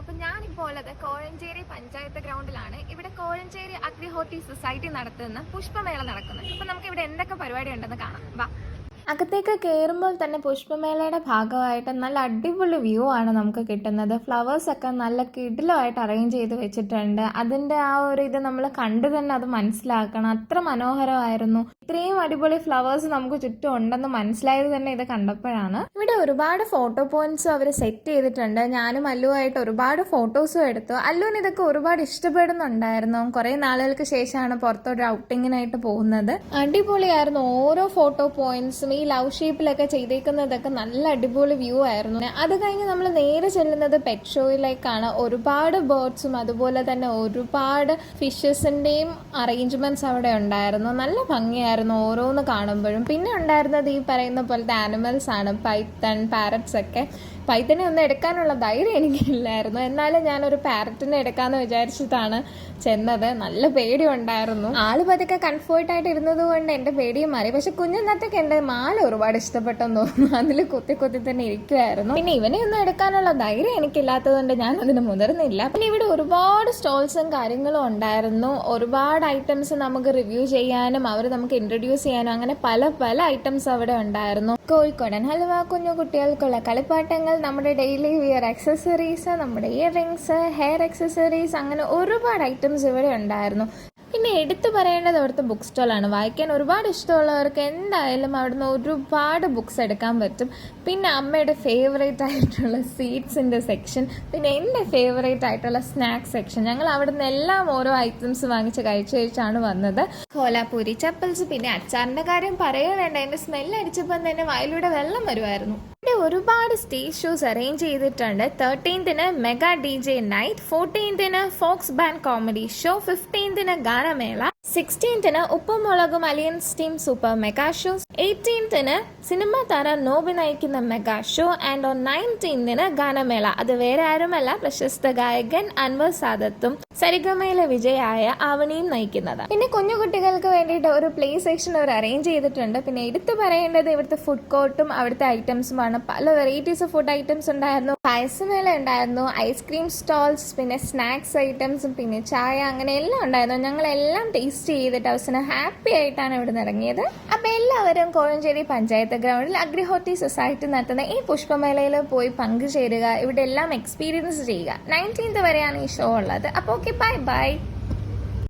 അപ്പൊ ഞാനിപ്പോൾ ഉള്ളത് കോഴഞ്ചേരി പഞ്ചായത്ത് ഗ്രൗണ്ടിലാണ്. ഇവിടെ കോഴഞ്ചേരി അഗ്രിഹോർട്ടി സൊസൈറ്റി നടത്തുന്ന പുഷ്പമേള നടക്കുന്നത്. അപ്പൊ നമുക്ക് ഇവിടെ എന്തൊക്കെ പരിപാടി ഉണ്ടെന്ന് കാണാം. വാ. അകത്തേക്ക് കയറുമ്പോൾ തന്നെ പുഷ്പമേളയുടെ ഭാഗമായിട്ട് നല്ല അടിപൊളി വ്യൂ ആണ് നമുക്ക് കിട്ടുന്നത്. ഫ്ലവേഴ്സൊക്കെ നല്ല കിടിലമായിട്ട് അറേഞ്ച് ചെയ്ത് വെച്ചിട്ടുണ്ട്. അതിൻ്റെ ആ ഒരു ഇത് നമ്മൾ കണ്ടു തന്നെ അത് മനസ്സിലാക്കണം. അത്ര മനോഹരമായിരുന്നു. ഇത്രയും അടിപൊളി ഫ്ലവേഴ്സ് നമുക്ക് ചുറ്റും ഉണ്ടെന്ന് മനസ്സിലായത് തന്നെ ഇത് കണ്ടപ്പോഴാണ്. ഇവിടെ ഒരുപാട് ഫോട്ടോ പോയിന്റ്സും അവർ സെറ്റ് ചെയ്തിട്ടുണ്ട്. ഞാനും അല്ലുവായിട്ട് ഒരുപാട് ഫോട്ടോസും എടുത്തു. അല്ലുവിന് ഇതൊക്കെ ഒരുപാട് ഇഷ്ടപ്പെടുന്നുണ്ടായിരുന്നു. കുറെ നാളുകൾക്ക് ശേഷമാണ് പുറത്തൊരു ഔട്ടിങ്ങിനായിട്ട് പോകുന്നത്. അടിപൊളിയായിരുന്നു ഓരോ ഫോട്ടോ പോയിന്റ്സും. ഈ ലവ് ഷേപ്പിലൊക്കെ ചെയ്തേക്കുന്നതൊക്കെ നല്ല അടിപൊളി വ്യൂ ആയിരുന്നു. അത് കഴിഞ്ഞ് നമ്മൾ നേരെ ചെല്ലുന്നത് പെറ്റ് ഷോയിലേക്കാണ്. ഒരുപാട് ബേർഡ്സും അതുപോലെ തന്നെ ഒരുപാട് ഫിഷസിന്റെയും അറേഞ്ച്മെന്റ്സ് അവിടെ ഉണ്ടായിരുന്നു. നല്ല ഭംഗിയായിരുന്നു ഓരോന്ന് കാണുമ്പോഴും. പിന്നെ ഉണ്ടായിരുന്നത് ഈ പറയുന്ന പോലത്തെ ആനിമൽസ് ആണ്, പൈത്തൺ, പാരറ്റ്സ് ഒക്കെ. പൈത്തനെ ഒന്നും എടുക്കാനുള്ള ധൈര്യം എനിക്കില്ലായിരുന്നു. എന്നാലും ഞാനൊരു പാരറ്റിനെ എടുക്കാമെന്ന് വിചാരിച്ചിട്ടാണ് ചെന്നത്. നല്ല പേടി ഉണ്ടായിരുന്നു. ആള് പതുക്കെ കംഫേർട്ടായിട്ട് ഇരുന്നത് കൊണ്ട് എൻ്റെ പേടിയും മാറി. പക്ഷെ കുഞ്ഞിനത്തേക്ക് എൻ്റെ മാല ഒരുപാട് ഇഷ്ടപ്പെട്ടെന്ന് തോന്നുന്നു. അതിൽ കുത്തി കുത്തി തന്നെ ഇരിക്കുമായിരുന്നു. പിന്നെ ഇവനെ ഒന്നും എടുക്കാനുള്ള ധൈര്യം എനിക്കില്ലാത്തത് കൊണ്ട് ഞാൻ അതിന് മുതിർന്നില്ല. പിന്നെ ഇവിടെ ഒരുപാട് സ്റ്റോൾസും കാര്യങ്ങളും ഉണ്ടായിരുന്നു. ഒരുപാട് ഐറ്റംസ് നമുക്ക് റിവ്യൂ ചെയ്യാനും അവർ നമുക്ക് ഇൻട്രൊഡ്യൂസ് ചെയ്യാനും അങ്ങനെ പല പല ഐറ്റംസ് അവിടെ ഉണ്ടായിരുന്നു. കോഴിക്കോടൻ ഹലുവ, കുഞ്ഞു കുട്ടികൾക്കുള്ള കളിപ്പാട്ടങ്ങൾ, നമ്മുടെ ഡെയിലി വിയർ ആക്സസറീസ്, നമ്മുടെ ഇയർ റിങ്സ്, ഹെയർ ആക്സസറീസ്, അങ്ങനെ ഒരുപാട് ഐറ്റംസ് ഇവിടെ ഉണ്ടായിരുന്നു. പിന്നെ എടുത്തു പറയേണ്ടത് അവിടുത്തെ ബുക്ക് സ്റ്റോളാണ്. വായിക്കാൻ ഒരുപാട് ഇഷ്ടമുള്ളവർക്ക് എന്തായാലും അവിടുന്ന് ഒരുപാട് ബുക്സ് എടുക്കാൻ പറ്റും. പിന്നെ അമ്മയുടെ ഫേവറേറ്റ് ആയിട്ടുള്ള സ്വീറ്റ്സിൻ്റെ സെക്ഷൻ, പിന്നെ എൻ്റെ ഫേവറേറ്റ് ആയിട്ടുള്ള സ്നാക്സ് സെക്ഷൻ. ഞങ്ങൾ അവിടുന്ന് എല്ലാം ഓരോ ഐറ്റംസ് വാങ്ങിച്ച് കഴിച്ചാണ് വന്നത്. കോലാപ്പൂരി, ചപ്പൽസ്, പിന്നെ അച്ചാറിൻ്റെ കാര്യം പറയുക വേണ്ട. എൻ്റെ സ്മെല്ല് അടിച്ചപ്പോൾ തന്നെ വായിലൂടെ വെള്ളം വരുമായിരുന്നു. ഇവിടെ ഒരുപാട് സ്റ്റേജ് ഷോസ് അറേഞ്ച് ചെയ്തിട്ടുണ്ട്. 13th mega DJ night, 14th folks band comedy show, 15th ഗാനമേള, 16th Uppum Mulakum Aliyans team super mega shows, 18th cinema താരം നോബി നയിക്കുന്ന mega show, and on 19th ഗാനമേള. അത് വേറെ ആരുമല്ല, പ്രശസ്ത ഗായകൻ അൻവർ സാദത്തും സരിഗമയിലെ വിജയായ ആവണിയും നയിക്കുന്നതാണ്. പിന്നെ കുഞ്ഞുകുട്ടികൾക്ക് വേണ്ടിയിട്ട് ഒരു പ്ലേ സെക്ഷൻ അവർ അറേഞ്ച് ചെയ്തിട്ടുണ്ട്. പിന്നെ എടുത്തു പറയേണ്ടത് ഇവിടുത്തെ ഫുഡ് കോർട്ടും അവിടുത്തെ ഐറ്റംസുമാണ്. പല വെറൈറ്റീസ് ഓഫ് ഫുഡ് ഐറ്റംസ് ഉണ്ടായിരുന്നു. പായസമേള ഉണ്ടായിരുന്നു, ഐസ്ക്രീം സ്റ്റോൾസ്, പിന്നെ സ്നാക്സ് ഐറ്റംസും, പിന്നെ ചായ, അങ്ങനെ എല്ലാം ഉണ്ടായിരുന്നു. ഞങ്ങളെല്ലാം ടേസ്റ്റ് ചെയ്തിട്ട് അവസാനം ഹാപ്പി ആയിട്ടാണ് ഇവിടെ നിന്ന് ഇറങ്ങിയത്. അപ്പൊ എല്ലാവരും കോഴഞ്ചേരി പഞ്ചായത്ത് ഗ്രൗണ്ടിൽ അഗ്രിഹോർട്ടി സൊസൈറ്റി നടത്തുന്ന ഈ പുഷ്പമേളയിൽ പോയി പങ്കുചേരുക. ഇവിടെ എല്ലാം എക്സ്പീരിയൻസ് ചെയ്യുക. 19th വരെയാണ് ഈ ഷോ ഉള്ളത്. അപ്പോൾ ഓക്കെ, ബൈ ബൈ.